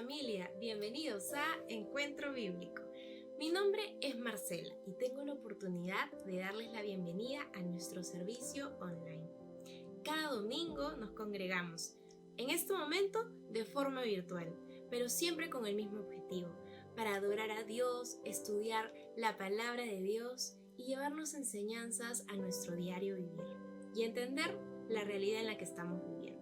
familia, bienvenidos a Encuentro Bíblico. Mi nombre es Marcela y tengo la oportunidad de darles la bienvenida a nuestro servicio online. Cada domingo nos congregamos, en este momento de forma virtual, pero siempre con el mismo objetivo, para adorar a Dios, estudiar la palabra de Dios y llevarnos enseñanzas a nuestro diario vivir y entender la realidad en la que estamos viviendo.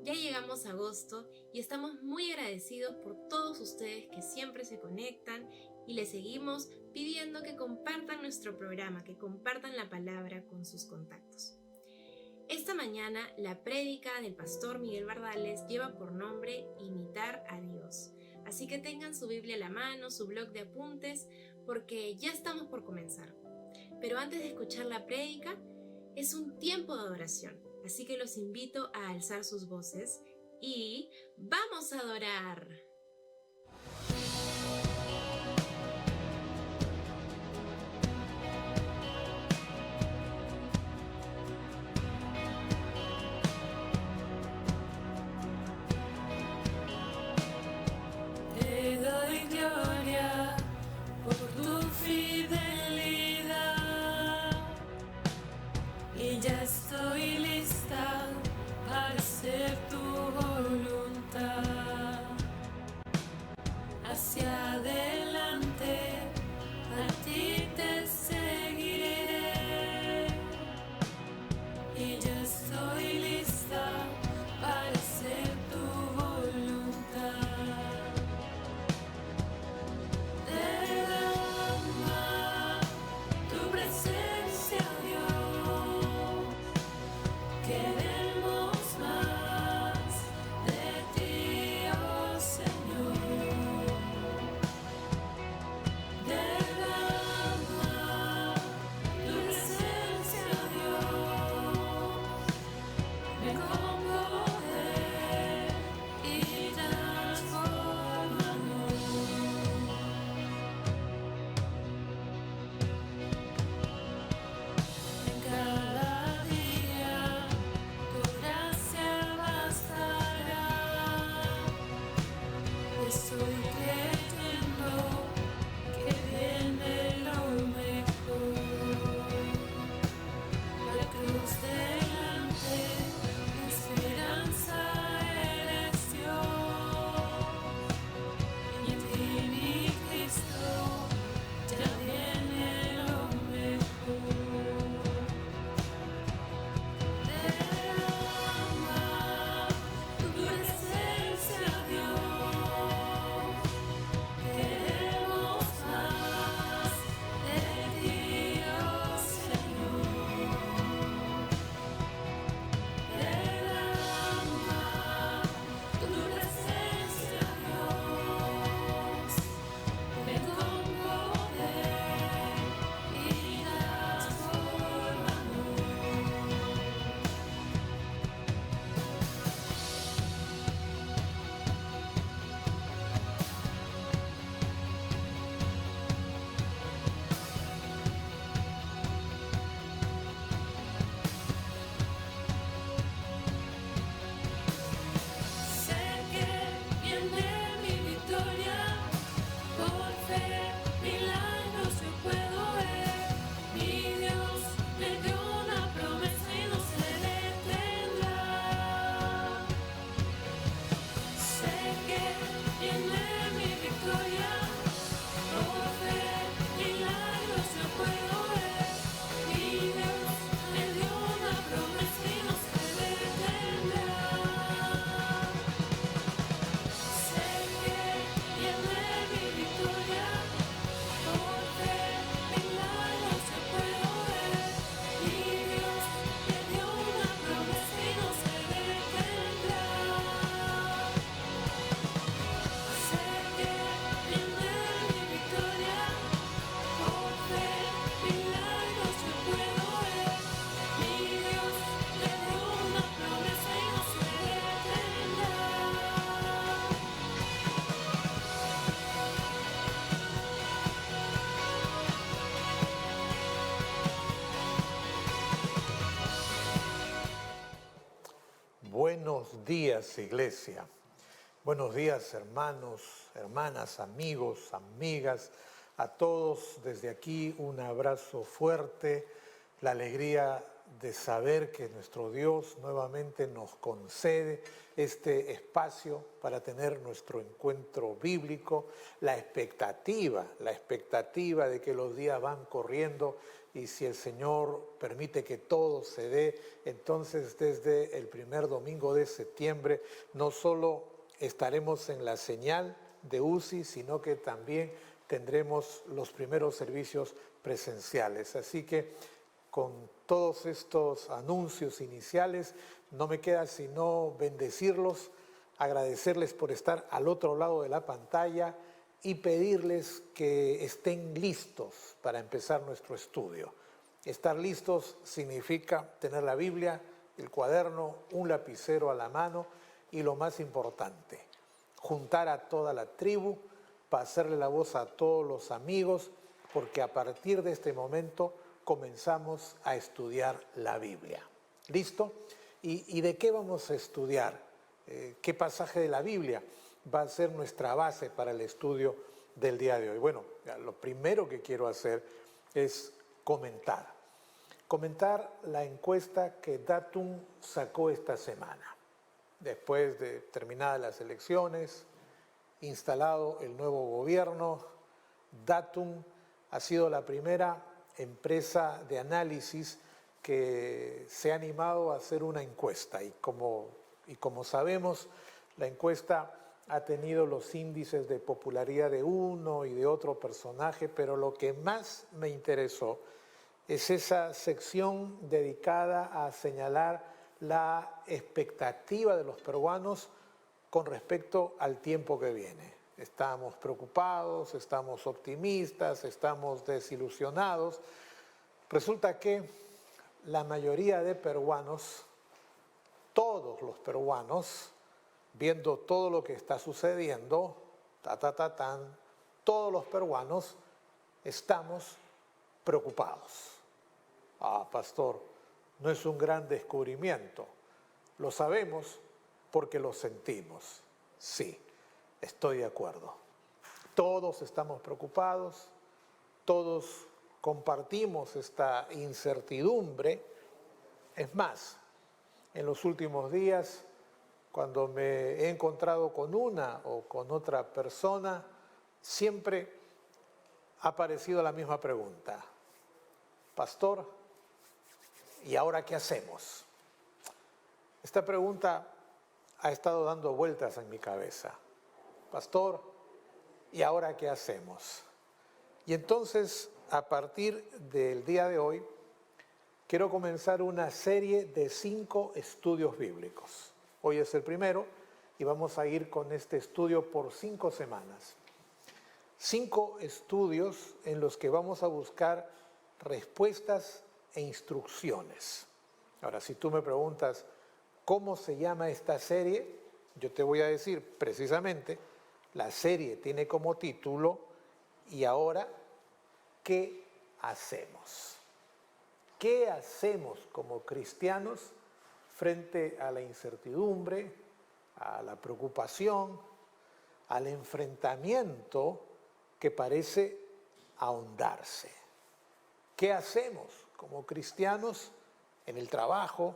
Ya llegamos a agosto y estamos muy agradecidos por todos ustedes que siempre se conectan y les seguimos pidiendo que compartan nuestro programa, que compartan la palabra con sus contactos. Esta mañana la prédica del pastor Miguel Bardales lleva por nombre Imitar a Dios. Así que tengan su Biblia a la mano, su bloc de apuntes, porque ya estamos por comenzar. Pero antes de escuchar la prédica, es un tiempo de adoración. Así que los invito a alzar sus voces y ¡vamos a adorar! Te doy gloria por tu fidelidad y ya estoy lista para hacer tu voluntad. Hacia adelante, a ti te seguiré y ya estoy lista para hacer tu voluntad. Derrama tu presencia, Dios. Queremos más de ti, oh Señor. Derrama tu presencia, Dios. Ven con poder y transfórmanos. En cada día tu gracia bastará. Estoy creyendo que viene lo mejor. La cruz delante, mi esperanza eres Dios. Y en ti, mi Cristo, ya viene lo mejor. Derrama tu presencia, Dios. Queremos más de ti, oh Señor. Derrama tu presencia, Dios. Ven con poder y transfórmanos. Sé que viene mi victoria, por fe, milagros yo puedo ver. Mi Dios me dio una promesa y no se detendrá. Sé que viene mi victoria, por fe, milagros yo puedo ver. Mi Dios me dio una promesa y no se detendrá. Sé que viene mi victoria, por fe, milagros yo puedo ver. Mi Dios me dio una promesa y no se detendrá. Sé que viene mi victoria, por fe, milagros yo puedo ver. Mi Dios me dio una promesa y no se detendrá. Buenos días, iglesia. Buenos días, hermanos, hermanas, amigos, amigas, a todos desde aquí un abrazo fuerte, la alegría de saber que nuestro Dios nuevamente nos concede este espacio para tener nuestro encuentro bíblico, la expectativa de que los días van corriendo y si el Señor permite que todo se dé, entonces desde el primer domingo de septiembre no solo estaremos en la señal de UCI, sino que también tendremos los primeros servicios presenciales. Así que con todos estos anuncios iniciales, no me queda sino bendecirlos, agradecerles por estar al otro lado de la pantalla y pedirles que estén listos para empezar nuestro estudio. Estar listos significa tener la Biblia, el cuaderno, un lapicero a la mano y lo más importante, juntar a toda la tribu, pasarle la voz a todos los amigos, porque a partir de este momento comenzamos a estudiar la Biblia. ¿Listo? ¿Y de qué vamos a estudiar? ¿Qué pasaje de la Biblia va a ser nuestra base para el estudio del día de hoy? Bueno, lo primero que quiero hacer es comentar la encuesta que Datum sacó esta semana. Después de terminadas las elecciones, instalado el nuevo gobierno, Datum ha sido la primera empresa de análisis que se ha animado a hacer una encuesta y como sabemos, la encuesta ha tenido los índices de popularidad de uno y de otro personaje, pero lo que más me interesó es esa sección dedicada a señalar la expectativa de los peruanos con respecto al tiempo que viene. Estamos preocupados, estamos optimistas, estamos desilusionados. Resulta que la mayoría de peruanos, todos los peruanos, viendo todo lo que está sucediendo, todos los peruanos estamos preocupados. Pastor, no es un gran descubrimiento. Lo sabemos porque lo sentimos. Sí, estoy de acuerdo. Todos estamos preocupados, todos compartimos esta incertidumbre. Es más, en los últimos días, cuando me he encontrado con una o con otra persona, siempre ha aparecido la misma pregunta. Pastor, ¿y ahora qué hacemos? Esta pregunta ha estado dando vueltas en mi cabeza. Pastor, ¿y ahora qué hacemos? Y entonces, a partir del día de hoy, quiero comenzar una serie de 5 estudios bíblicos. Hoy es el primero y vamos a ir con este estudio por 5 semanas. 5 estudios en los que vamos a buscar respuestas e instrucciones. Ahora, si tú me preguntas cómo se llama esta serie, yo te voy a decir precisamente, la serie tiene como título ¿y ahora qué hacemos? ¿Qué hacemos como cristianos frente a la incertidumbre, a la preocupación, al enfrentamiento que parece ahondarse? ¿Qué hacemos como cristianos en el trabajo,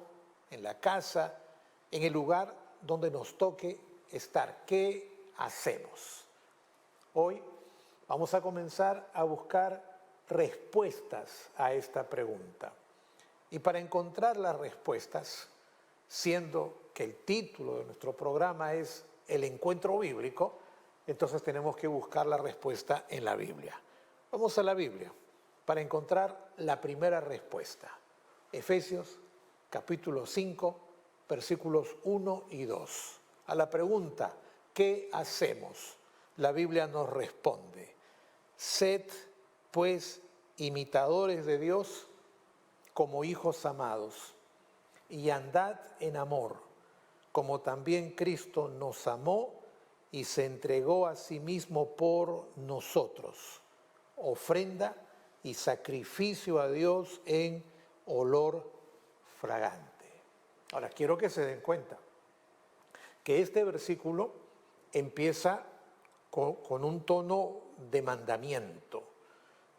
en la casa, en el lugar donde nos toque estar? ¿Qué hacemos? Hoy vamos a comenzar a buscar respuestas a esta pregunta. Y para encontrar las respuestas, siendo que el título de nuestro programa es El Encuentro Bíblico, entonces tenemos que buscar la respuesta en la Biblia. Vamos a la Biblia para encontrar la primera respuesta. Efesios capítulo 5, versículos 1 y 2. A la pregunta, ¿qué hacemos? La Biblia nos responde, sed pues imitadores de Dios como hijos amados y andad en amor, como también Cristo nos amó y se entregó a sí mismo por nosotros, ofrenda y sacrificio a Dios en olor fragante. Ahora, quiero que se den cuenta que este versículo empieza con un tono de mandamiento.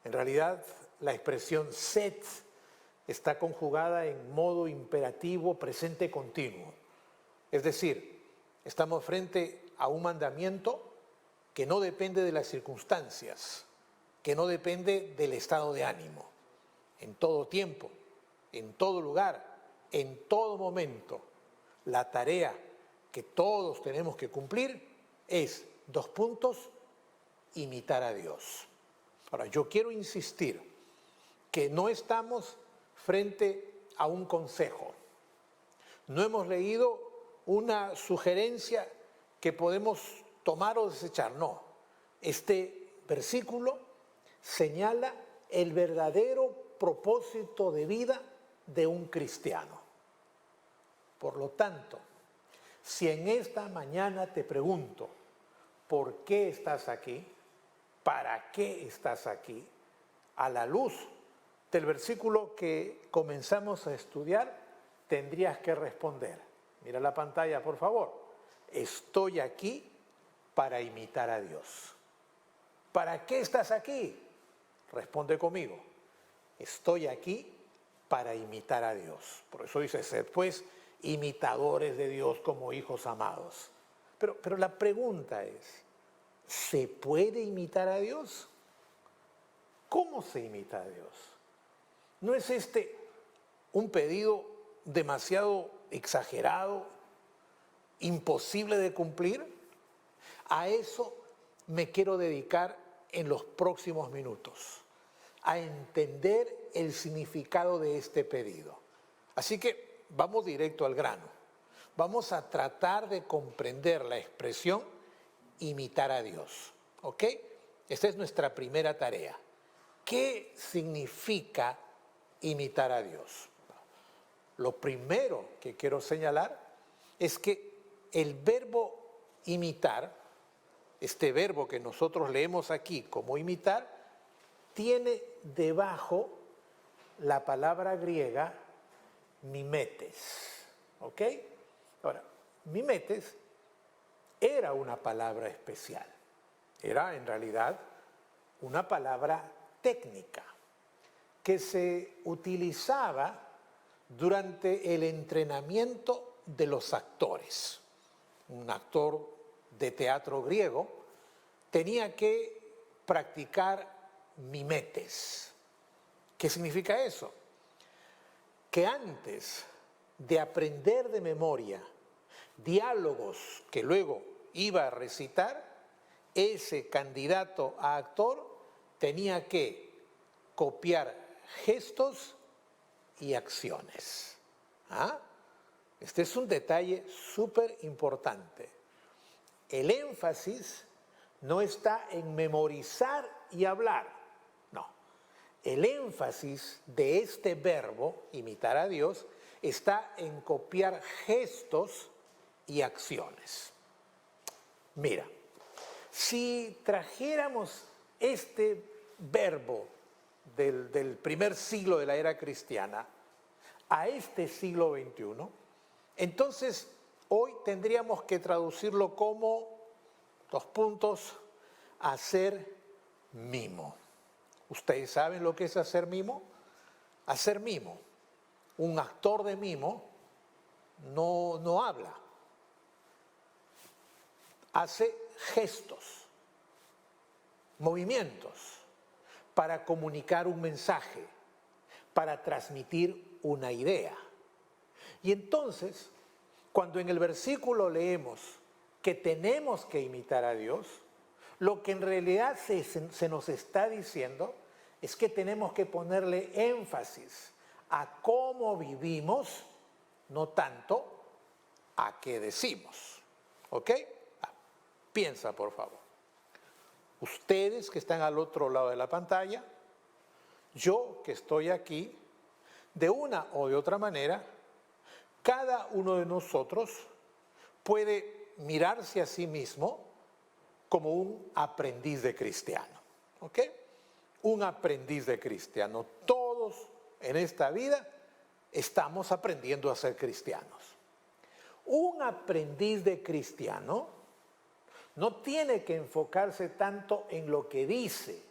En realidad, la expresión sed está conjugada en modo imperativo presente continuo. Es decir, estamos frente a un mandamiento que no depende de las circunstancias, que no depende del estado de ánimo. En todo tiempo, en todo lugar, en todo momento, la tarea que todos tenemos que cumplir es, 2 puntos, imitar a Dios. Ahora, yo quiero insistir que no estamos frente a un consejo. No hemos leído una sugerencia que podemos tomar o desechar, no. Este versículo señala el verdadero propósito de vida de un cristiano. Por lo tanto, si en esta mañana te pregunto, ¿por qué estás aquí? ¿Para qué estás aquí? A la luz del versículo que comenzamos a estudiar, tendrías que responder. Mira la pantalla, por favor. Estoy aquí para imitar a Dios. ¿Para qué estás aquí? Responde conmigo. Estoy aquí para imitar a Dios. Por eso dice, sed pues imitadores de Dios como hijos amados. Pero la pregunta es, ¿se puede imitar a Dios? ¿Cómo se imita a Dios? ¿No es este un pedido demasiado exagerado, imposible de cumplir? A eso me quiero dedicar en los próximos minutos, a entender el significado de este pedido. Así que vamos directo al grano. Vamos a tratar de comprender la expresión imitar a Dios. ¿Ok? Esta es nuestra primera tarea. ¿Qué significa imitar a Dios? Lo primero que quiero señalar es que el verbo imitar, este verbo que nosotros leemos aquí como imitar, tiene debajo la palabra griega mimetes. ¿Ok? Ahora, mimetes era una palabra especial. Era en realidad una palabra técnica que se utilizaba durante el entrenamiento de los actores. Un actor de teatro griego tenía que practicar mimetes. ¿Qué significa eso? Que antes de aprender de memoria diálogos que luego iba a recitar, ese candidato a actor tenía que copiar gestos y acciones. ¿Ah? Este es un detalle súper importante. El énfasis no está en memorizar y hablar, no. El énfasis de este verbo, imitar a Dios, está en copiar gestos y acciones. Mira, si trajéramos este verbo del primer siglo de la era cristiana a este siglo XXI, entonces hoy tendríamos que traducirlo como, 2 puntos, hacer mimo. ¿Ustedes saben lo que es hacer mimo? Hacer mimo. Un actor de mimo no habla. Hace gestos, movimientos para comunicar un mensaje, para transmitir una idea. Y entonces, cuando en el versículo leemos que tenemos que imitar a Dios, lo que en realidad se nos está diciendo es que tenemos que ponerle énfasis a cómo vivimos, no tanto a qué decimos. ¿Ok? Piensa, por favor. Ustedes que están al otro lado de la pantalla, yo que estoy aquí, de una o de otra manera, cada uno de nosotros puede mirarse a sí mismo como un aprendiz de cristiano. ¿Ok? Un aprendiz de cristiano. Todos en esta vida estamos aprendiendo a ser cristianos. Un aprendiz de cristiano No tiene que enfocarse tanto en lo que dice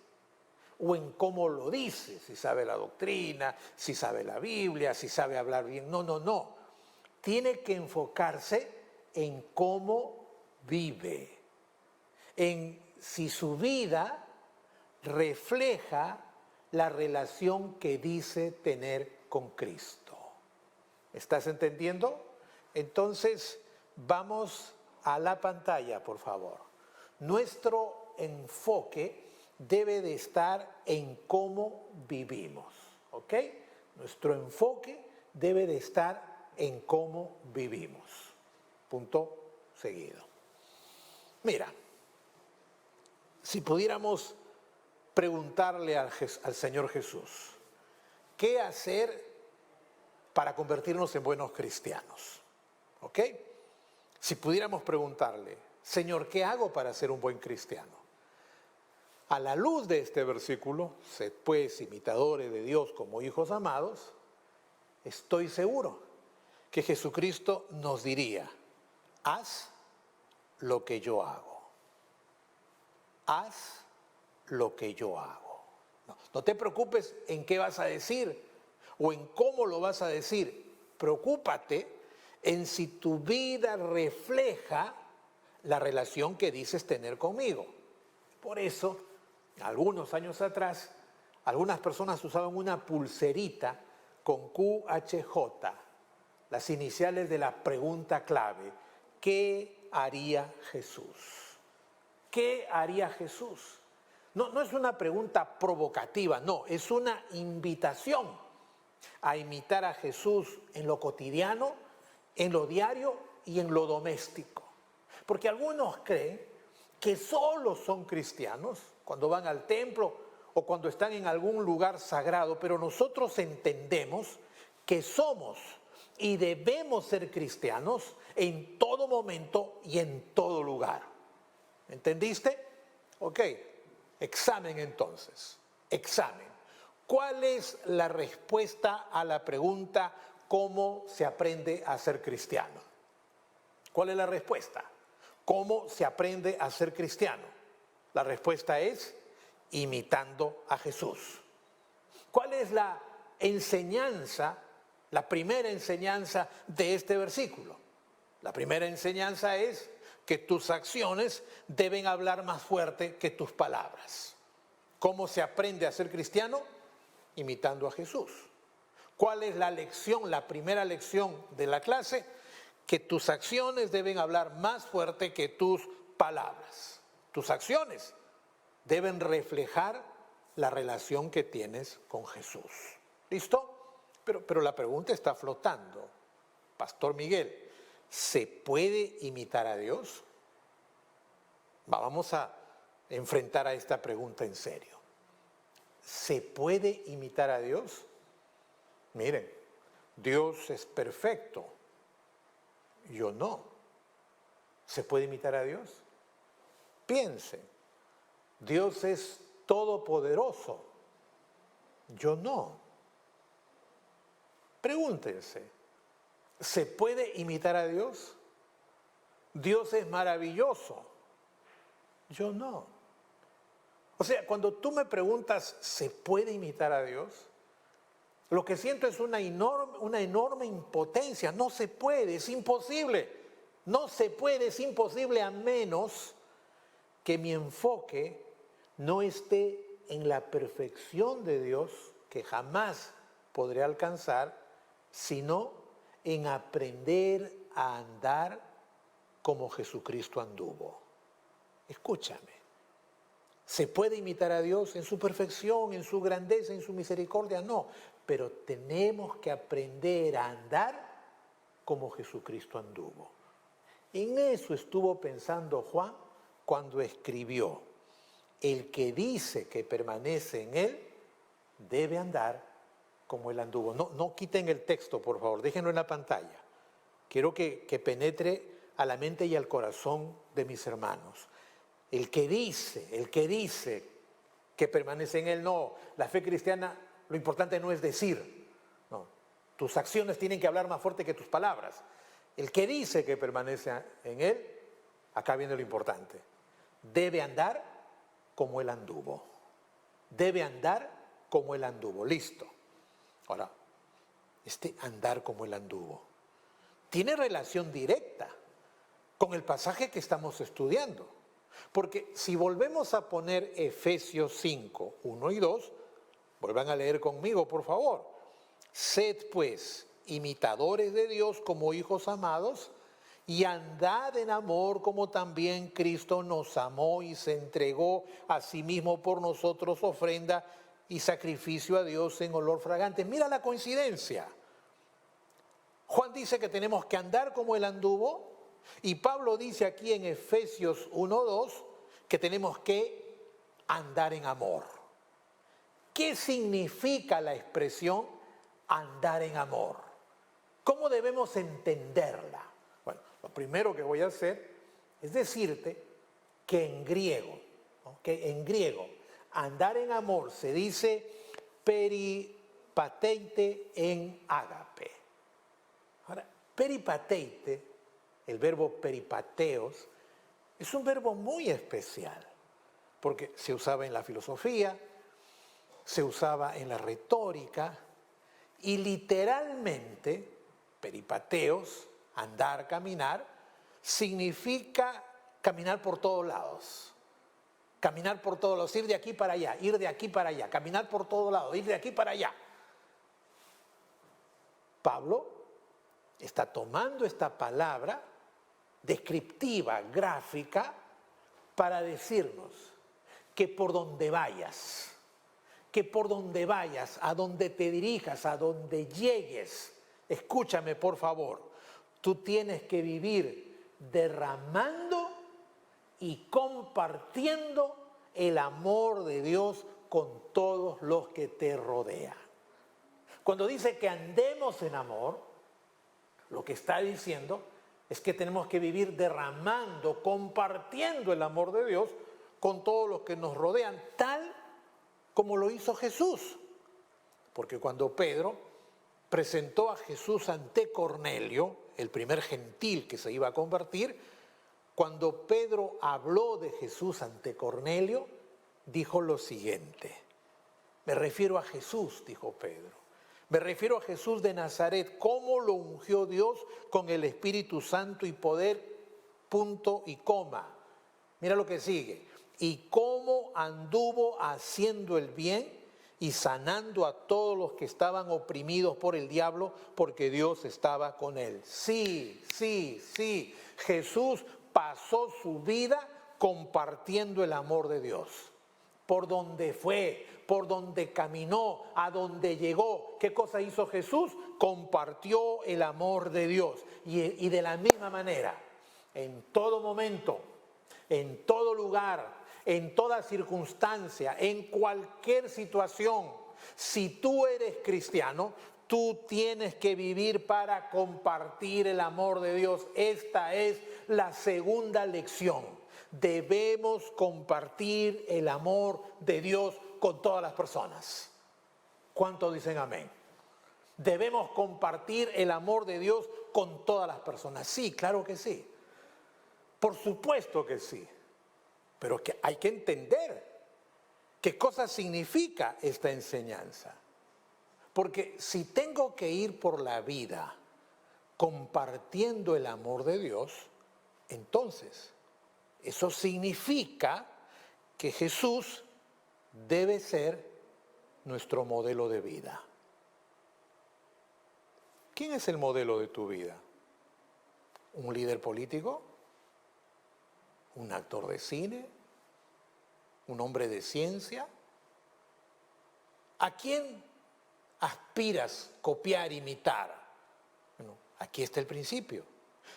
o en cómo lo dice, si sabe la doctrina, si sabe la Biblia, si sabe hablar bien. No, no, no. Tiene que enfocarse en cómo vive, en si su vida refleja la relación que dice tener con Cristo. ¿Estás entendiendo? Entonces, vamos a la pantalla, por favor. Nuestro enfoque debe de estar en cómo vivimos, ¿ok? Nuestro enfoque debe de estar en cómo vivimos. Punto seguido. Mira, si pudiéramos preguntarle al Señor Jesús, ¿qué hacer para convertirnos en buenos cristianos? ¿Ok? Si pudiéramos preguntarle, Señor, ¿qué hago para ser un buen cristiano? A la luz de este versículo, sed pues imitadores de Dios como hijos amados, estoy seguro que Jesucristo nos diría, haz lo que yo hago. Haz lo que yo hago. No te preocupes en qué vas a decir o en cómo lo vas a decir. Preocúpate en si tu vida refleja la relación que dices tener conmigo. Por eso, algunos años atrás, algunas personas usaban una pulserita con QHJ, las iniciales de la pregunta clave. ¿Qué haría Jesús? ¿Qué haría Jesús? No es una pregunta provocativa, no, es una invitación a imitar a Jesús en lo cotidiano, en lo diario y en lo doméstico. Porque algunos creen que solo son cristianos cuando van al templo o cuando están en algún lugar sagrado, pero nosotros entendemos que somos y debemos ser cristianos en todo momento y en todo lugar. ¿Entendiste? Ok, examen entonces, examen. ¿Cuál es la respuesta a la pregunta ¿cómo se aprende a ser cristiano? ¿Cuál es la respuesta? ¿Cómo se aprende a ser cristiano? La respuesta es imitando a Jesús. ¿Cuál es la enseñanza, la primera enseñanza de este versículo? La primera enseñanza es que tus acciones deben hablar más fuerte que tus palabras. ¿Cómo se aprende a ser cristiano? Imitando a Jesús. ¿Cuál es la lección, la primera lección de la clase? Que tus acciones deben hablar más fuerte que tus palabras. Tus acciones deben reflejar la relación que tienes con Jesús. ¿Listo? Pero la pregunta está flotando. Pastor Miguel, ¿se puede imitar a Dios? Vamos a enfrentar a esta pregunta en serio. ¿Se puede imitar a Dios? Miren, Dios es perfecto. Yo no. ¿Se puede imitar a Dios? Piensen, Dios es todopoderoso. Yo no. Pregúntense, ¿se puede imitar a Dios? Dios es maravilloso. Yo no. O sea, cuando tú me preguntas, ¿se puede imitar a Dios? Lo que siento es una enorme impotencia. No se puede, es imposible. No se puede, es imposible a menos que mi enfoque no esté en la perfección de Dios, que jamás podré alcanzar, sino en aprender a andar como Jesucristo anduvo. Escúchame. ¿Se puede imitar a Dios en su perfección, en su grandeza, en su misericordia? No, pero tenemos que aprender a andar como Jesucristo anduvo. En eso estuvo pensando Juan cuando escribió: el que dice que permanece en él debe andar como él anduvo. No quiten el texto, por favor, déjenlo en la pantalla. Quiero que penetre a la mente y al corazón de mis hermanos. El que dice que permanece en él, no. La fe cristiana, lo importante no es decir, no. Tus acciones tienen que hablar más fuerte que tus palabras. El que dice que permanece en él acá viene lo importante, debe andar como él anduvo. Debe andar como él anduvo. Listo. Ahora, este andar como él anduvo tiene relación directa con el pasaje que estamos estudiando. Porque si volvemos a poner Efesios 5, 1 y 2, vuelvan a leer conmigo, por favor. Sed pues imitadores de Dios como hijos amados y andad en amor como también Cristo nos amó y se entregó a sí mismo por nosotros ofrenda y sacrificio a Dios en olor fragante. Mira la coincidencia. Juan dice que tenemos que andar como él anduvo y Pablo dice aquí en Efesios 1:2 que tenemos que andar en amor. ¿Qué significa la expresión andar en amor? ¿Cómo debemos entenderla? Bueno, lo primero que voy a hacer es decirte que en griego, ¿no? Que en griego andar en amor se dice peripateite en ágape. Ahora, peripateite, el verbo peripateos, es un verbo muy especial, porque se usaba en la filosofía, se usaba en la retórica, y literalmente, peripateos, andar, caminar, significa caminar por todos lados. Caminar por todos lados, ir de aquí para allá, ir de aquí para allá, caminar por todos lados, ir de aquí para allá. Pablo está tomando esta palabra descriptiva, gráfica, para decirnos que por donde vayas, a donde te dirijas, a donde llegues, escúchame por favor, tú tienes que vivir derramando y compartiendo el amor de Dios con todos los que te rodean. Cuando dice que andemos en amor, lo que está diciendo es que tenemos que vivir derramando, compartiendo el amor de Dios con todos los que nos rodean, tal como lo hizo Jesús. Porque cuando Pedro presentó a Jesús ante Cornelio, el primer gentil que se iba a convertir, cuando Pedro habló de Jesús ante Cornelio, dijo lo siguiente: me refiero a Jesús, dijo Pedro, me refiero a Jesús de Nazaret, cómo lo ungió Dios con el Espíritu Santo y poder, punto y coma. Mira lo que sigue: y cómo anduvo haciendo el bien y sanando a todos los que estaban oprimidos por el diablo, porque Dios estaba con él. Sí, Jesús pasó su vida compartiendo el amor de Dios. Por donde fue, por donde caminó, a donde llegó. ¿Qué cosa hizo Jesús? Compartió el amor de Dios. Y de la misma manera, en todo momento, en todo lugar, en toda circunstancia, en cualquier situación, si tú eres cristiano, tú tienes que vivir para compartir el amor de Dios. Esta es la segunda lección. Debemos compartir el amor de Dios con todas las personas. ¿Cuántos dicen amén? Debemos compartir el amor de Dios con todas las personas. Sí, claro que sí. Por supuesto que sí. Pero que hay que entender qué cosa significa esta enseñanza. Porque si tengo que ir por la vida compartiendo el amor de Dios, entonces eso significa que Jesús debe ser nuestro modelo de vida. ¿Quién es el modelo de tu vida? ¿Un líder político? ¿Un actor de cine? ¿Un hombre de ciencia? ¿A quién aspiras copiar, imitar? Bueno, aquí está el principio.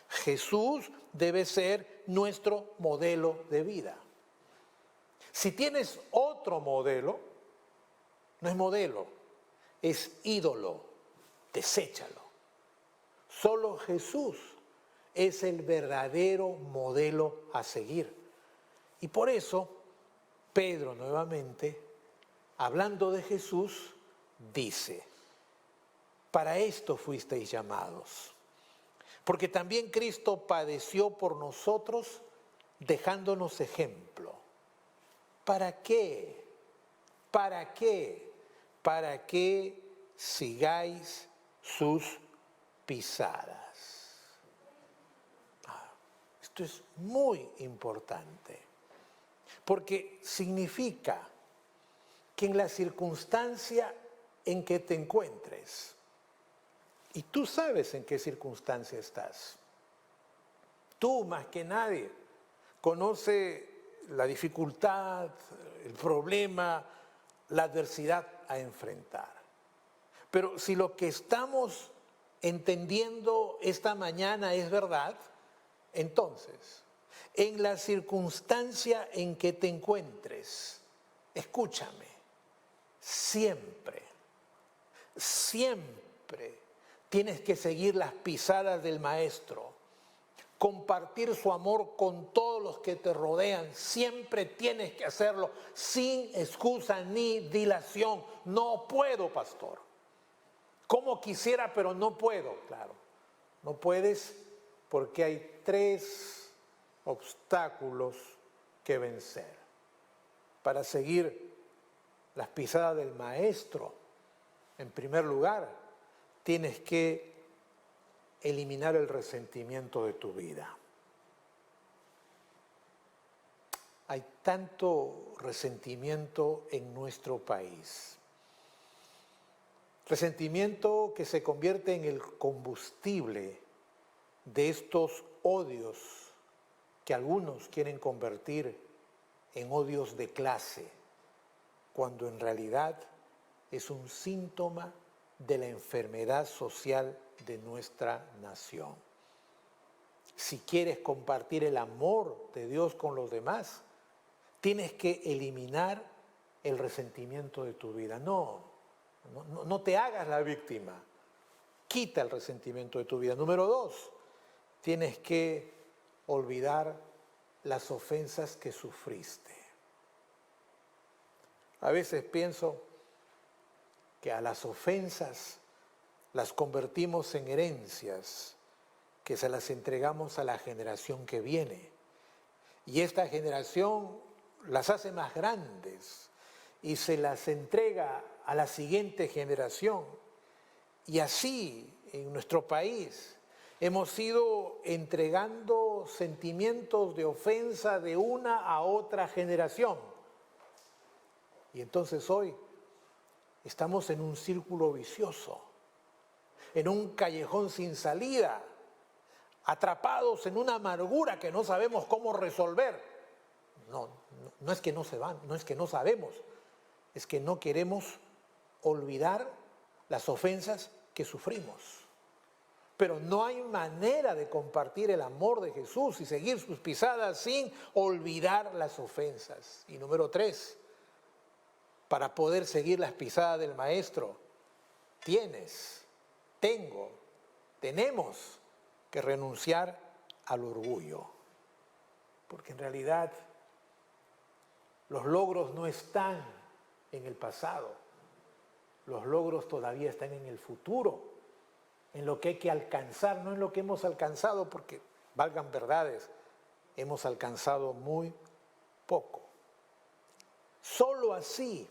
Jesús debe ser nuestro modelo de vida. Si tienes otro modelo, no es modelo, es ídolo, deséchalo. Solo Jesús es el verdadero modelo a seguir. Y por eso, Pedro nuevamente, hablando de Jesús, dice: para esto fuisteis llamados, porque también Cristo padeció por nosotros, dejándonos ejemplo. ¿Para qué? ¿Para qué? Para que sigáis sus pisadas. Esto es muy importante, porque significa que en la circunstancia en que te encuentres, y tú sabes en qué circunstancia estás, tú más que nadie conoce la dificultad, el problema, la adversidad a enfrentar. Pero si lo que estamos entendiendo esta mañana es verdad, entonces, en la circunstancia en que te encuentres, escúchame, siempre tienes que seguir las pisadas del Maestro, compartir su amor con todos los que te rodean. Siempre tienes que hacerlo sin excusa ni dilación. No puedo, pastor. Como quisiera, pero no puedo. Claro, no puedes porque hay 3 obstáculos que vencer para seguir las pisadas del Maestro. En primer lugar, tienes que eliminar el resentimiento de tu vida. Hay tanto resentimiento en nuestro país. Resentimiento que se convierte en el combustible de estos odios que algunos quieren convertir en odios de clase, cuando en realidad es un síntoma de la enfermedad social de nuestra nación. Si quieres compartir el amor de Dios con los demás, tienes que eliminar el resentimiento de tu vida. No te hagas la víctima. Quita el resentimiento de tu vida. Número 2, tienes que olvidar las ofensas que sufriste. A veces pienso que a las ofensas las convertimos en herencias que se las entregamos a la generación que viene. Y esta generación las hace más grandes y se las entrega a la siguiente generación. Y así en nuestro país hemos ido entregando sentimientos de ofensa de una a otra generación. Y entonces hoy estamos en un círculo vicioso, en un callejón sin salida, atrapados en una amargura que no sabemos cómo resolver. No es que no se van, no es que no sabemos, es que no queremos olvidar las ofensas que sufrimos. Pero no hay manera de compartir el amor de Jesús y seguir sus pisadas sin olvidar las ofensas. Y número 3, para poder seguir las pisadas del Maestro, tenemos que renunciar al orgullo. Porque en realidad los logros no están en el pasado. Los logros todavía están en el futuro, en lo que hay que alcanzar, no en lo que hemos alcanzado, porque, valgan verdades, hemos alcanzado muy poco. Solo así,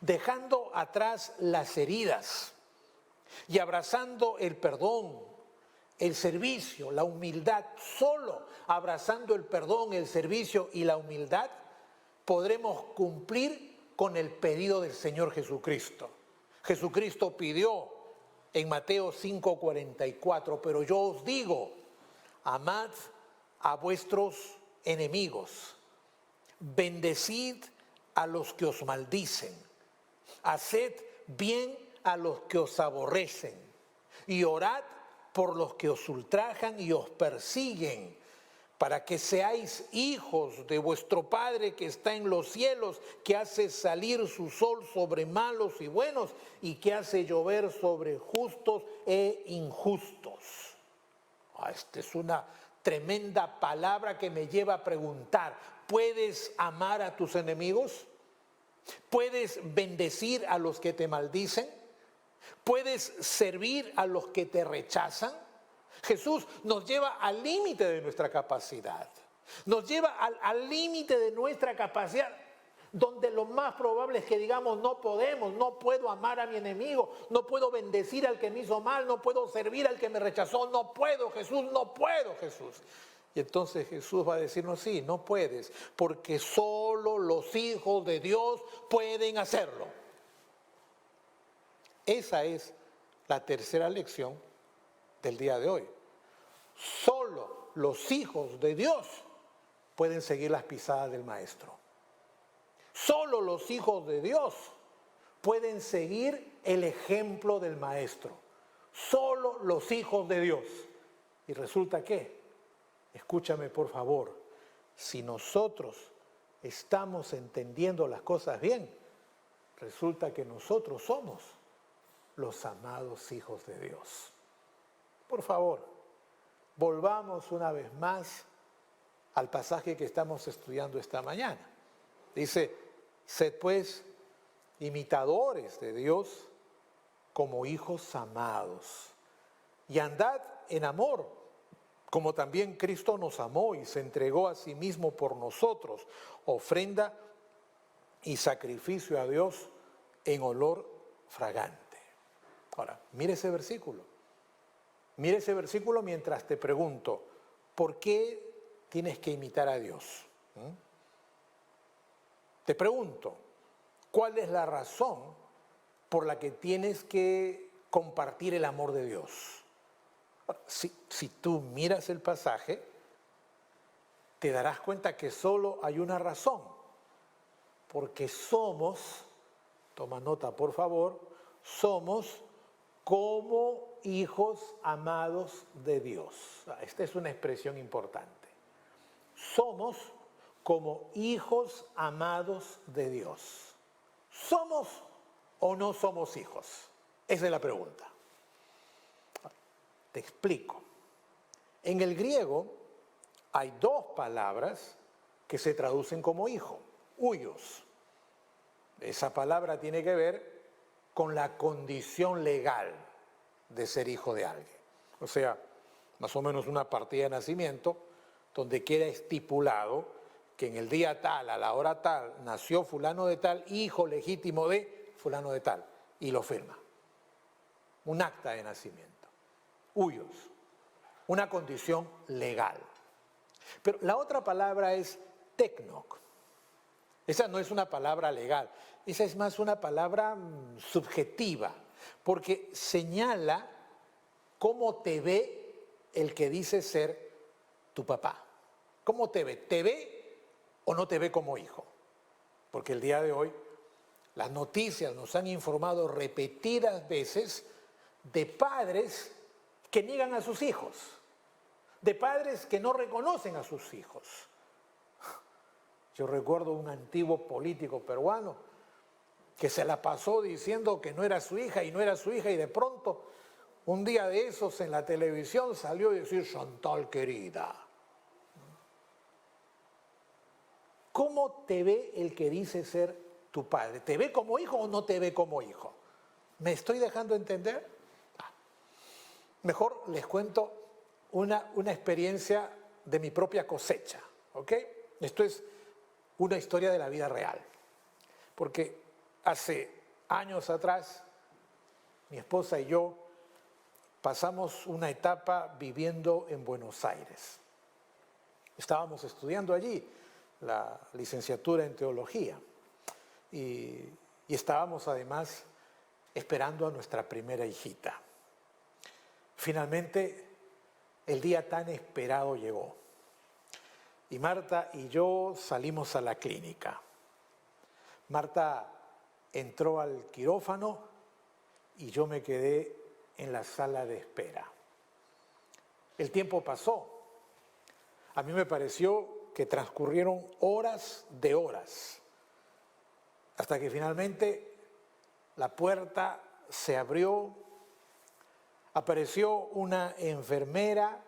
dejando atrás las heridas y abrazando el perdón, el servicio, la humildad, solo abrazando el perdón, el servicio y la humildad, podremos cumplir con el pedido del Señor Jesucristo. Jesucristo pidió en Mateo 5:44, pero yo os digo, amad a vuestros enemigos, bendecid a los que os maldicen, haced bien a los que os aborrecen y orad por los que os ultrajan y os persiguen, para que seáis hijos de vuestro Padre que está en los cielos, que hace salir su sol sobre malos y buenos y que hace llover sobre justos e injustos. Esta es una tremenda palabra que me lleva a preguntar, ¿puedes amar a tus enemigos? ¿Puedes bendecir a los que te maldicen? ¿Puedes servir a los que te rechazan? Jesús nos lleva al límite de nuestra capacidad. Nos lleva al límite de nuestra capacidad, donde lo más probable es que digamos no podemos, no puedo amar a mi enemigo, no puedo bendecir al que me hizo mal, no puedo servir al que me rechazó, no puedo Jesús, no puedo Jesús. Y entonces Jesús va a decirnos, sí, no puedes, porque solo los hijos de Dios pueden hacerlo. Esa es la tercera lección del día de hoy. Solo los hijos de Dios pueden seguir las pisadas del Maestro. Solo los hijos de Dios pueden seguir el ejemplo del Maestro. Solo los hijos de Dios. Y resulta que, escúchame por favor, si nosotros estamos entendiendo las cosas bien, resulta que nosotros somos los amados hijos de Dios. Por favor, volvamos una vez más al pasaje que estamos estudiando esta mañana. Dice, sed pues imitadores de Dios como hijos amados y andad en amor, como también Cristo nos amó y se entregó a sí mismo por nosotros, ofrenda y sacrificio a Dios en olor fragante. Ahora, mire ese versículo. Mire ese versículo mientras te pregunto, ¿por qué tienes que imitar a Dios? Te pregunto, ¿cuál es la razón por la que tienes que compartir el amor de Dios? Si tú miras el pasaje, te darás cuenta que solo hay una razón, porque somos, toma nota por favor, somos como hijos amados de Dios. Esta es una expresión importante. Somos como hijos amados de Dios. ¿Somos o no somos hijos? Esa es la pregunta. Te explico. En el griego hay dos palabras que se traducen como hijo, huios. Esa palabra tiene que ver con la condición legal de ser hijo de alguien. O sea, más o menos una partida de nacimiento donde queda estipulado que en el día tal, a la hora tal, nació fulano de tal, hijo legítimo de fulano de tal, y lo firma. Un acta de nacimiento. Huios. Una condición legal. Pero la otra palabra es teknok. Esa no es una palabra legal, esa es más una palabra subjetiva, porque señala cómo te ve el que dice ser tu papá. ¿Cómo te ve? ¿Te ve o no te ve como hijo? Porque el día de hoy las noticias nos han informado repetidas veces de padres que niegan a sus hijos, de padres que no reconocen a sus hijos. Yo recuerdo un antiguo político peruano que se la pasó diciendo que no era su hija y no era su hija, y de pronto un día de esos en la televisión salió a decir Chantal querida. ¿Cómo te ve el que dice ser tu padre? ¿Te ve como hijo o no te ve como hijo? ¿Me estoy dejando entender? Mejor les cuento una experiencia de mi propia cosecha, ¿ok? Esto es una historia de la vida real, porque hace años atrás mi esposa y yo pasamos una etapa viviendo en Buenos Aires. Estábamos estudiando allí la licenciatura en teología y estábamos además esperando a nuestra primera hijita. Finalmente el día tan esperado llegó. Y Marta y yo salimos a la clínica. Marta entró al quirófano y yo me quedé en la sala de espera. El tiempo pasó. A mí me pareció que transcurrieron horas de horas, hasta que finalmente la puerta se abrió. Apareció una enfermera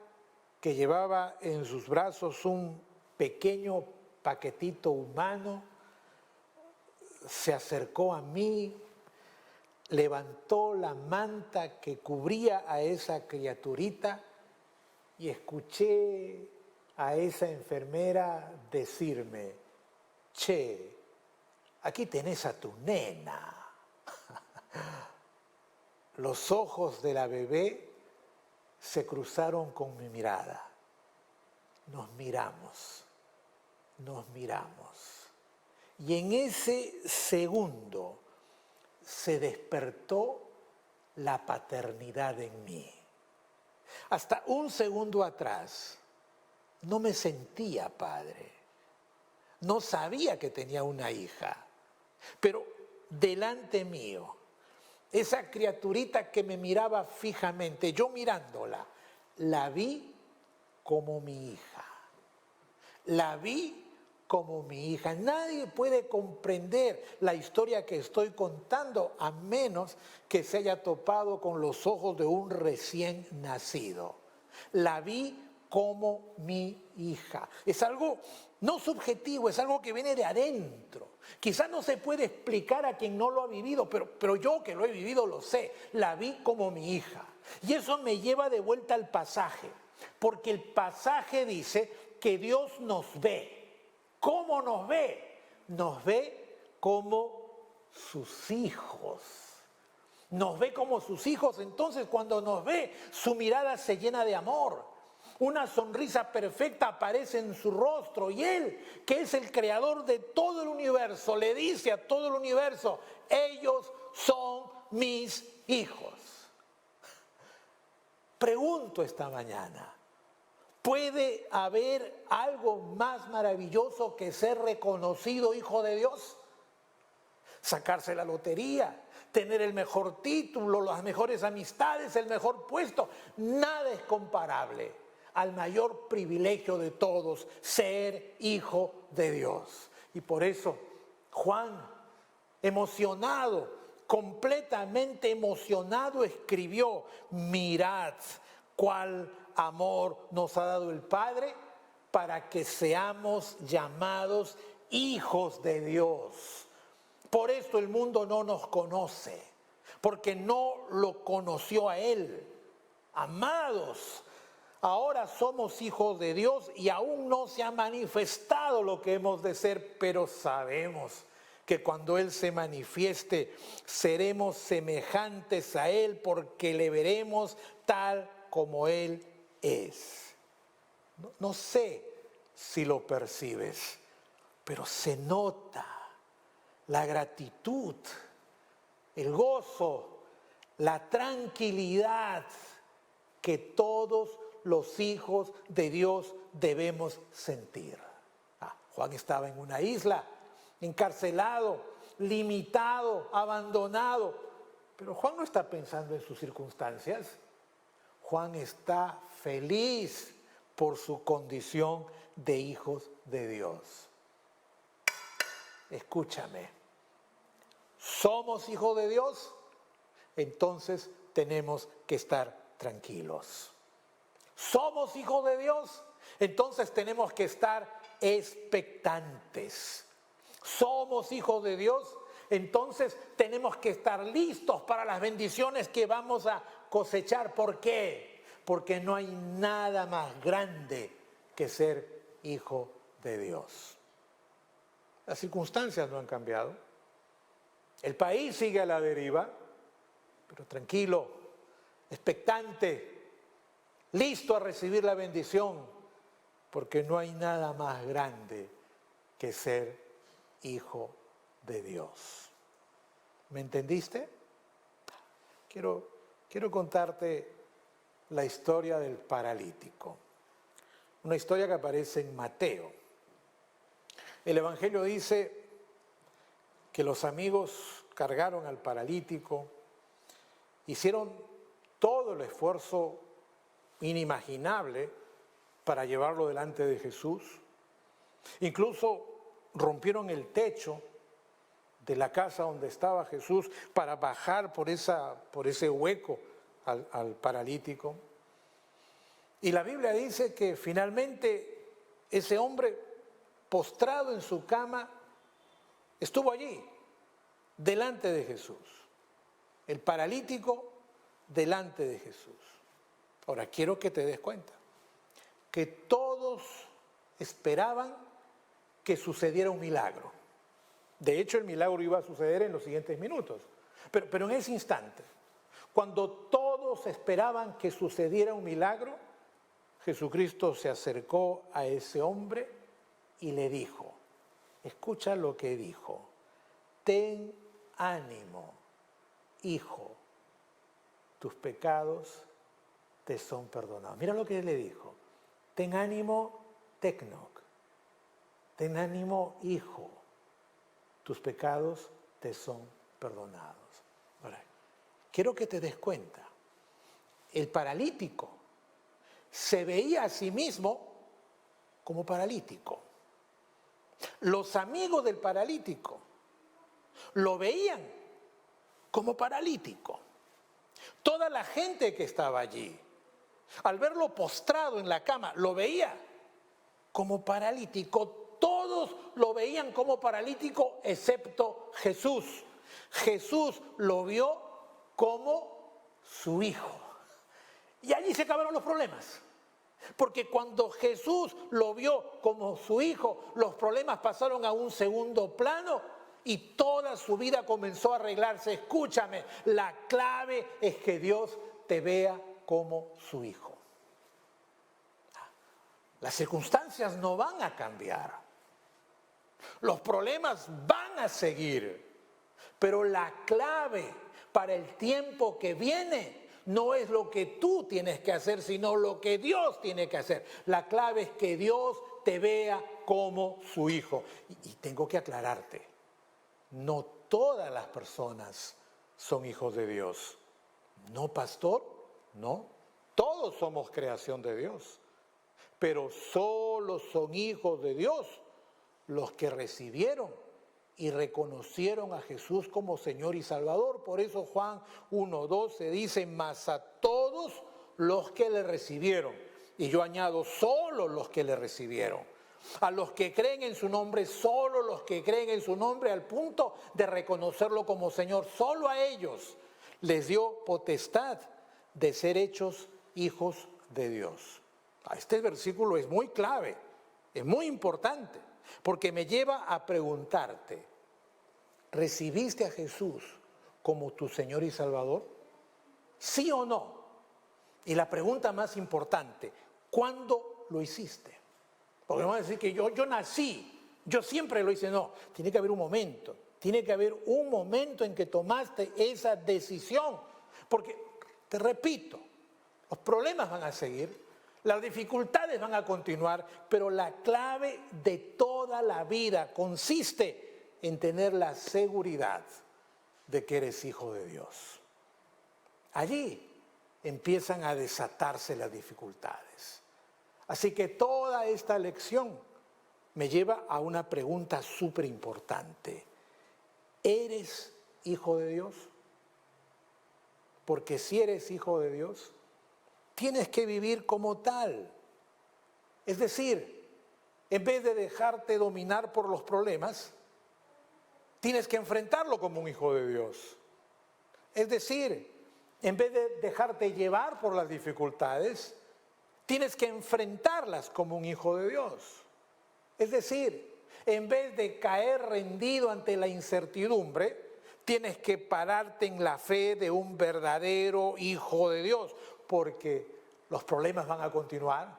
que llevaba en sus brazos un pequeño paquetito humano, se acercó a mí, levantó la manta que cubría a esa criaturita y escuché a esa enfermera decirme, che, aquí tenés a tu nena. Los ojos de la bebé se cruzaron con mi mirada. Nos miramos. Y en ese segundo se despertó la paternidad en mí. Hasta un segundo atrás no me sentía padre. No sabía que tenía una hija. Pero delante mío, esa criaturita que me miraba fijamente, yo mirándola, la vi como mi hija. La vi como mi hija. Nadie puede comprender la historia que estoy contando a menos que se haya topado con los ojos de un recién nacido. La vi como mi hija. Es algo no subjetivo, es algo que viene de adentro. Quizás no se puede explicar a quien no lo ha vivido, pero yo que lo he vivido lo sé. La vi como mi hija. Y eso me lleva de vuelta al pasaje, porque el pasaje dice que Dios nos ve. ¿Cómo nos ve? Nos ve como sus hijos. Nos ve como sus hijos. Entonces, cuando nos ve, su mirada se llena de amor. Una sonrisa perfecta aparece en su rostro. Y Él, que es el creador de todo el universo, le dice a todo el universo, ellos son mis hijos. Pregunto esta mañana, ¿puede haber algo más maravilloso que ser reconocido hijo de Dios? Sacarse la lotería, tener el mejor título, las mejores amistades, el mejor puesto. Nada es comparable al mayor privilegio de todos, ser hijo de Dios. Y por eso Juan, emocionado, completamente emocionado, escribió, mirad cuál amor nos ha dado el Padre para que seamos llamados hijos de Dios. Por esto el mundo no nos conoce, porque no lo conoció a Él. Amados, ahora somos hijos de Dios y aún no se ha manifestado lo que hemos de ser, pero sabemos que cuando Él se manifieste seremos semejantes a Él porque le veremos tal como Él es. No sé si lo percibes, pero se nota la gratitud, el gozo, la tranquilidad que todos los hijos de Dios debemos sentir. Juan estaba en una isla, encarcelado, limitado, abandonado, pero Juan no está pensando en sus circunstancias. Juan está feliz por su condición de hijos de Dios. Escúchame, ¿somos hijos de Dios? Entonces tenemos que estar tranquilos. ¿Somos hijos de Dios? Entonces tenemos que estar expectantes. ¿Somos hijos de Dios? Entonces tenemos que estar listos para las bendiciones que vamos a cosechar. ¿Por qué? Porque no hay nada más grande que ser hijo de Dios. Las circunstancias no han cambiado. El país sigue a la deriva, pero tranquilo, expectante, listo a recibir la bendición, porque no hay nada más grande que ser hijo de Dios. ¿Me entendiste? Quiero contarte la historia del paralítico. Una historia que aparece en Mateo. El Evangelio dice que los amigos cargaron al paralítico, hicieron todo el esfuerzo inimaginable para llevarlo delante de Jesús. Incluso rompieron el techo de la casa donde estaba Jesús para bajar por ese hueco al paralítico. Y la Biblia dice que finalmente ese hombre, postrado en su cama, estuvo allí, delante de Jesús. El paralítico delante de Jesús. Ahora, quiero que te des cuenta que todos esperaban que sucediera un milagro. De hecho, el milagro iba a suceder en los siguientes minutos. Pero en ese instante, cuando todos esperaban que sucediera un milagro, Jesucristo se acercó a ese hombre y le dijo, escucha lo que dijo, ten ánimo, hijo, tus pecados te son perdonados. Mira lo que le dijo, ten ánimo, tecnoc, ten ánimo, hijo, tus pecados te son perdonados. Ahora, quiero que te des cuenta, el paralítico se veía a sí mismo como paralítico. Los amigos del paralítico lo veían como paralítico. Toda la gente que estaba allí, al verlo postrado en la cama, lo veía como paralítico. Todos lo veían como paralítico excepto Jesús. Jesús lo vio como su hijo. Y allí se acabaron los problemas. Porque cuando Jesús lo vio como su hijo, los problemas pasaron a un segundo plano y toda su vida comenzó a arreglarse. Escúchame, la clave es que Dios te vea como su hijo. Las circunstancias no van a cambiar. Los problemas van a seguir. Pero la clave para el tiempo que viene no es lo que tú tienes que hacer, sino lo que Dios tiene que hacer. La clave es que Dios te vea como su hijo. Y tengo que aclararte, no todas las personas son hijos de Dios. No, pastor, no. Todos somos creación de Dios. Pero solo son hijos de Dios los que recibieron y reconocieron a Jesús como Señor y Salvador. Por eso Juan 1:12 dice, mas a todos los que le recibieron. Y yo añado, solo los que le recibieron. A los que creen en su nombre, solo los que creen en su nombre al punto de reconocerlo como Señor. Solo a ellos les dio potestad de ser hechos hijos de Dios. Este versículo es muy clave, es muy importante, porque me lleva a preguntarte, ¿recibiste a Jesús como tu Señor y Salvador? ¿Sí o no? Y la pregunta más importante, ¿cuándo lo hiciste? Porque vamos a decir que yo nací, yo siempre lo hice. No, tiene que haber un momento, tiene que haber un momento en que tomaste esa decisión. Porque, te repito, los problemas van a seguir, las dificultades van a continuar, pero la clave de toda la vida consiste en tener la seguridad de que eres hijo de Dios. Allí empiezan a desatarse las dificultades. Así que toda esta lección me lleva a una pregunta súper importante. ¿Eres hijo de Dios? Porque si eres hijo de Dios, tienes que vivir como tal. Es decir, en vez de dejarte dominar por los problemas, tienes que enfrentarlo como un hijo de Dios. Es decir, en vez de dejarte llevar por las dificultades, tienes que enfrentarlas como un hijo de Dios. Es decir, en vez de caer rendido ante la incertidumbre, tienes que pararte en la fe de un verdadero hijo de Dios, porque los problemas van a continuar,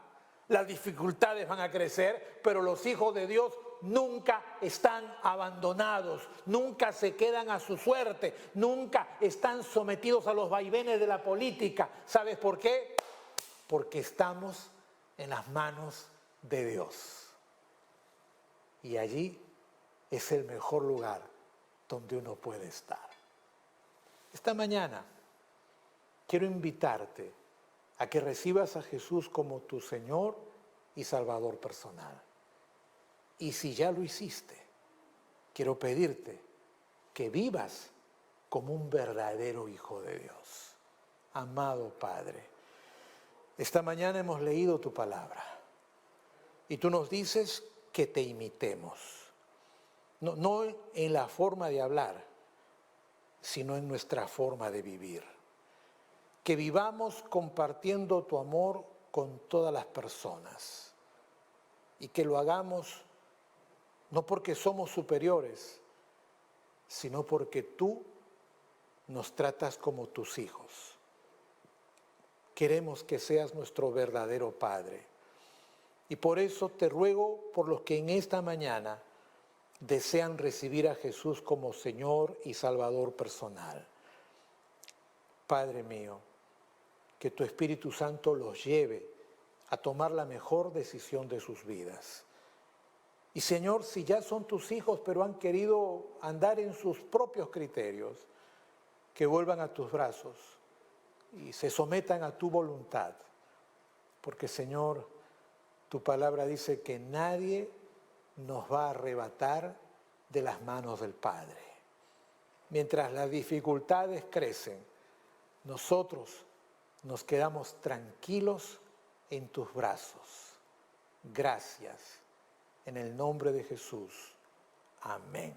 las dificultades van a crecer, pero los hijos de Dios nunca están abandonados, nunca se quedan a su suerte, nunca están sometidos a los vaivenes de la política. ¿Sabes por qué? Porque estamos en las manos de Dios. Y allí es el mejor lugar donde uno puede estar. Esta mañana quiero invitarte a que recibas a Jesús como tu Señor y Salvador personal. Y si ya lo hiciste, quiero pedirte que vivas como un verdadero hijo de Dios. Amado Padre, esta mañana hemos leído tu palabra y tú nos dices que te imitemos. No en la forma de hablar, sino en nuestra forma de vivir. Que vivamos compartiendo tu amor con todas las personas. y que lo hagamos no porque somos superiores, sino porque tú nos tratas como tus hijos. Queremos que seas nuestro verdadero Padre. Y por eso te ruego por los que en esta mañana desean recibir a Jesús como Señor y Salvador personal. Padre mío, que tu Espíritu Santo los lleve a tomar la mejor decisión de sus vidas. Y Señor, si ya son tus hijos pero han querido andar en sus propios criterios, que vuelvan a tus brazos y se sometan a tu voluntad. Porque Señor, tu palabra dice que nadie nos va a arrebatar de las manos del Padre. Mientras las dificultades crecen, nosotros nos quedamos tranquilos en tus brazos. Gracias. En el nombre de Jesús. Amén.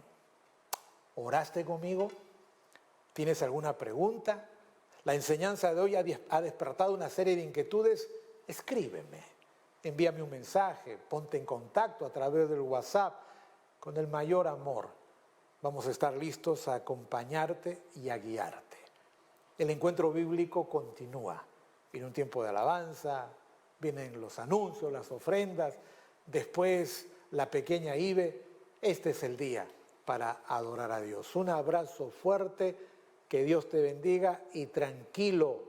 ¿Oraste conmigo? ¿Tienes alguna pregunta? La enseñanza de hoy ha despertado una serie de inquietudes. Escríbeme, envíame un mensaje, ponte en contacto a través del WhatsApp. Con el mayor amor vamos a estar listos a acompañarte y a guiarte. El encuentro bíblico continúa. Viene un tiempo de alabanza, vienen los anuncios, las ofrendas, después la pequeña IBE. Este es el día para adorar a Dios. Un abrazo fuerte, que Dios te bendiga y tranquilo,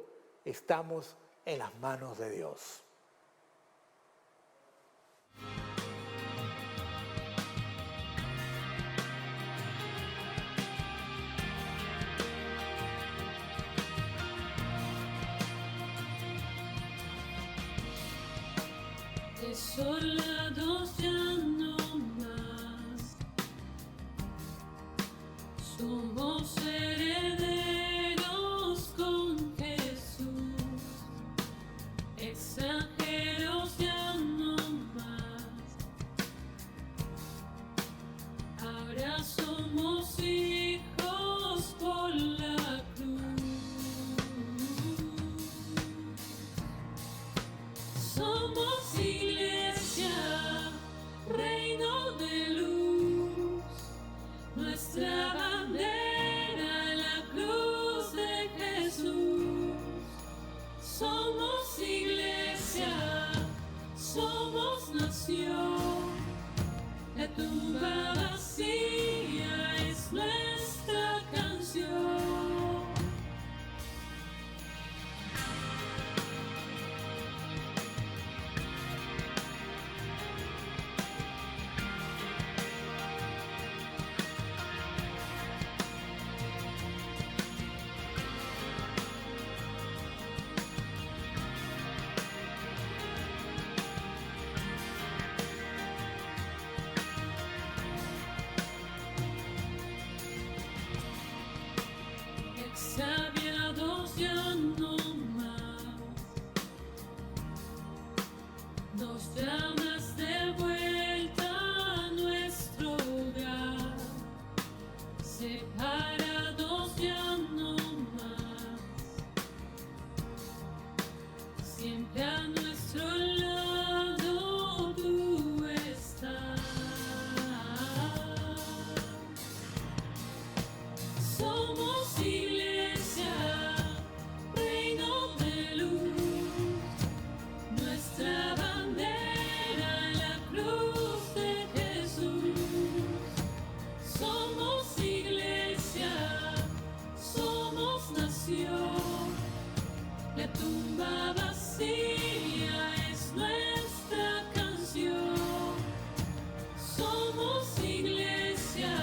estamos en las manos de Dios. Desolados ya no más, somos herederos con Jesús, extranjeros ya no más, ahora somos hijos por la cruz. Somos iglesia, reino de luz, nuestra bandera, la cruz de Jesús. Somos iglesia, somos nación, la tumba vacía es nuestra canción. Extraviados ya no más, nos llamas de vuelta a nuestro hogar. Separados ya no más, siempre a nuestro lado tú estás. Somos iglesia, reino de luz, nuestra bandera, la cruz de Jesús. Somos iglesia, somos nación, la tumba vacía es nuestra canción. Somos iglesia,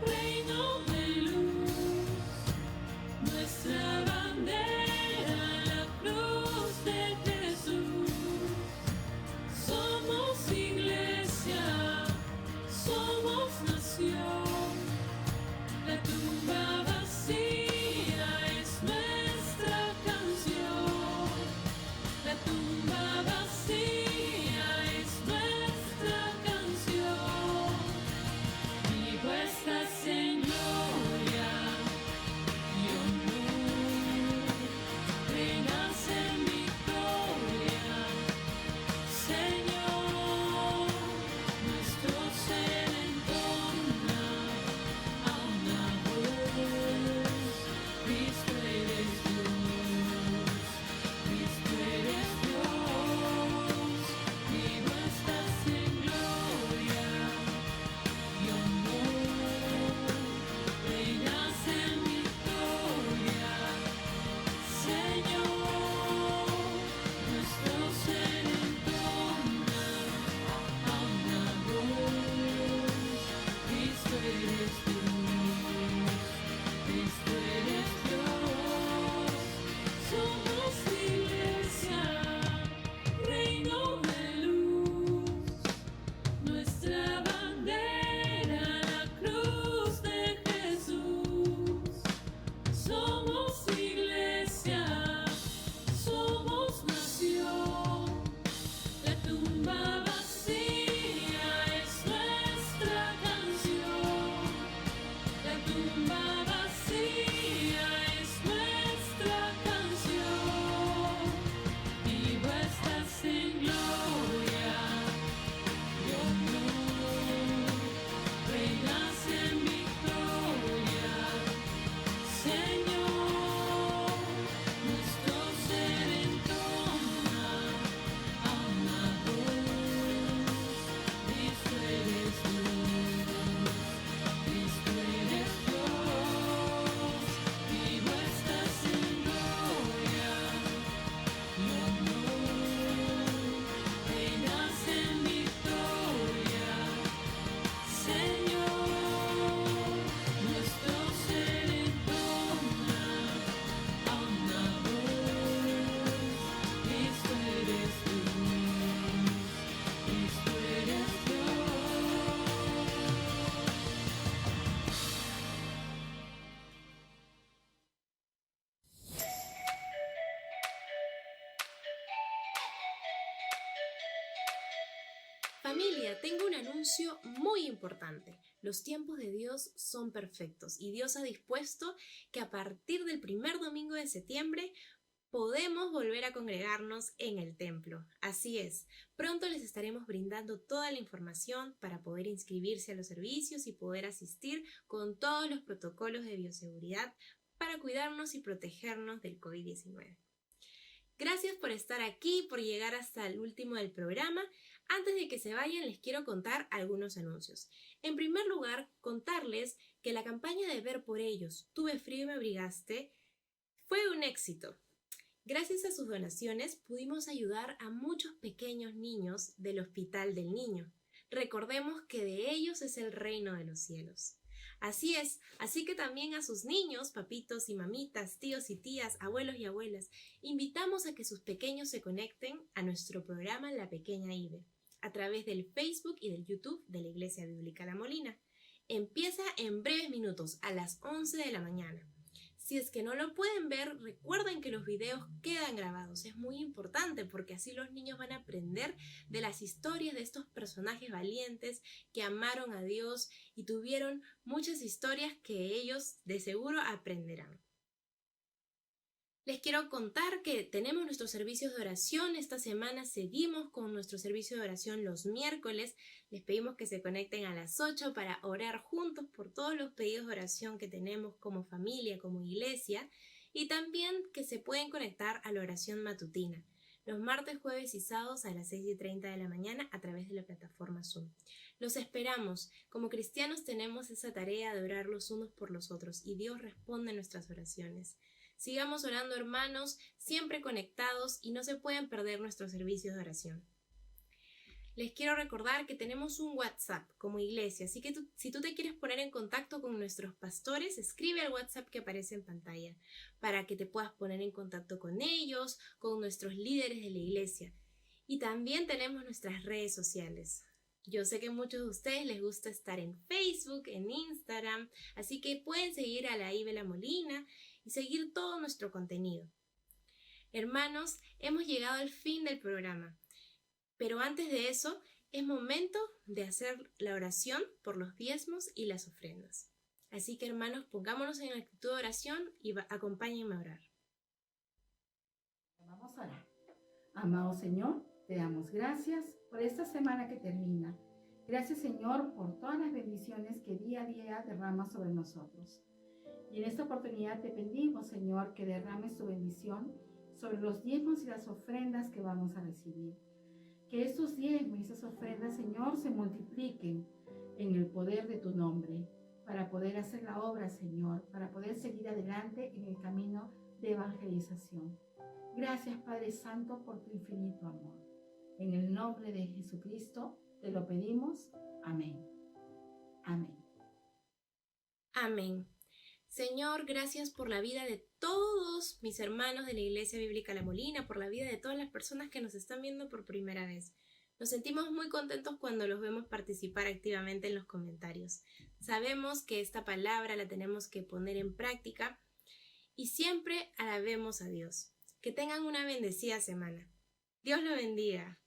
reino de luz, nuestra bandera, la cruz de Jesús. Somos iglesia, somos nación, la tumba vacía es nuestra canción. La tumba Familia, tengo un anuncio muy importante. Los tiempos de Dios son perfectos y Dios ha dispuesto que a partir del primer domingo de septiembre podemos volver a congregarnos en el templo. Así es, pronto les estaremos brindando toda la información para poder inscribirse a los servicios y poder asistir con todos los protocolos de bioseguridad para cuidarnos y protegernos del COVID-19. Gracias por estar aquí, por llegar hasta el último del programa. Antes de que se vayan, les quiero contar algunos anuncios. En primer lugar, contarles que la campaña de Ver por Ellos, Tuve frío y me abrigaste, fue un éxito. Gracias a sus donaciones pudimos ayudar a muchos pequeños niños del Hospital del Niño. Recordemos que de ellos es el reino de los cielos. Así es, así que también a sus niños, papitos y mamitas, tíos y tías, abuelos y abuelas, invitamos a que sus pequeños se conecten a nuestro programa La Pequeña Ibe, a través del Facebook y del YouTube de la Iglesia Bíblica La Molina. Empieza en breves minutos, a las 11 de la mañana. Si es que no lo pueden ver, recuerden que los videos quedan grabados. Es muy importante porque así los niños van a aprender de las historias de estos personajes valientes que amaron a Dios y tuvieron muchas historias que ellos de seguro aprenderán. Les quiero contar que tenemos nuestros servicios de oración. Esta semana seguimos con nuestro servicio de oración los miércoles. Les pedimos que se conecten a las 8 para orar juntos por todos los pedidos de oración que tenemos como familia, como iglesia. Y también que se pueden conectar a la oración matutina, los martes, jueves y sábados a las 6:30 de la mañana a través de la plataforma Zoom. Los esperamos. Como cristianos tenemos esa tarea de orar los unos por los otros y Dios responde a nuestras oraciones. Sigamos orando, hermanos, siempre conectados y no se pueden perder nuestros servicios de oración. Les quiero recordar que tenemos un WhatsApp como iglesia, así que si tú te quieres poner en contacto con nuestros pastores, escribe al WhatsApp que aparece en pantalla para que te puedas poner en contacto con ellos, con nuestros líderes de la iglesia. Y también tenemos nuestras redes sociales. Yo sé que a muchos de ustedes les gusta estar en Facebook, en Instagram, así que pueden seguir a la Ibe La Molina y seguir todo nuestro contenido. Hermanos, hemos llegado al fin del programa, pero antes de eso es momento de hacer la oración por los diezmos y las ofrendas. Así que hermanos, pongámonos en actitud de oración y acompáñenme a orar. Vamos a orar. Amado Señor, te damos gracias por esta semana que termina. Gracias Señor por todas las bendiciones que día a día derramas sobre nosotros. Y en esta oportunidad te pedimos, Señor, que derrames tu bendición sobre los diezmos y las ofrendas que vamos a recibir. Que estos diezmos y estas ofrendas, Señor, se multipliquen en el poder de tu nombre, para poder hacer la obra, Señor, para poder seguir adelante en el camino de evangelización. Gracias, Padre Santo, por tu infinito amor. En el nombre de Jesucristo te lo pedimos. Amén. Amén. Amén. Señor, gracias por la vida de todos mis hermanos de la Iglesia Bíblica La Molina, por la vida de todas las personas que nos están viendo por primera vez. Nos sentimos muy contentos cuando los vemos participar activamente en los comentarios. Sabemos que esta palabra la tenemos que poner en práctica y siempre alabemos a Dios. Que tengan una bendecida semana. Dios lo bendiga.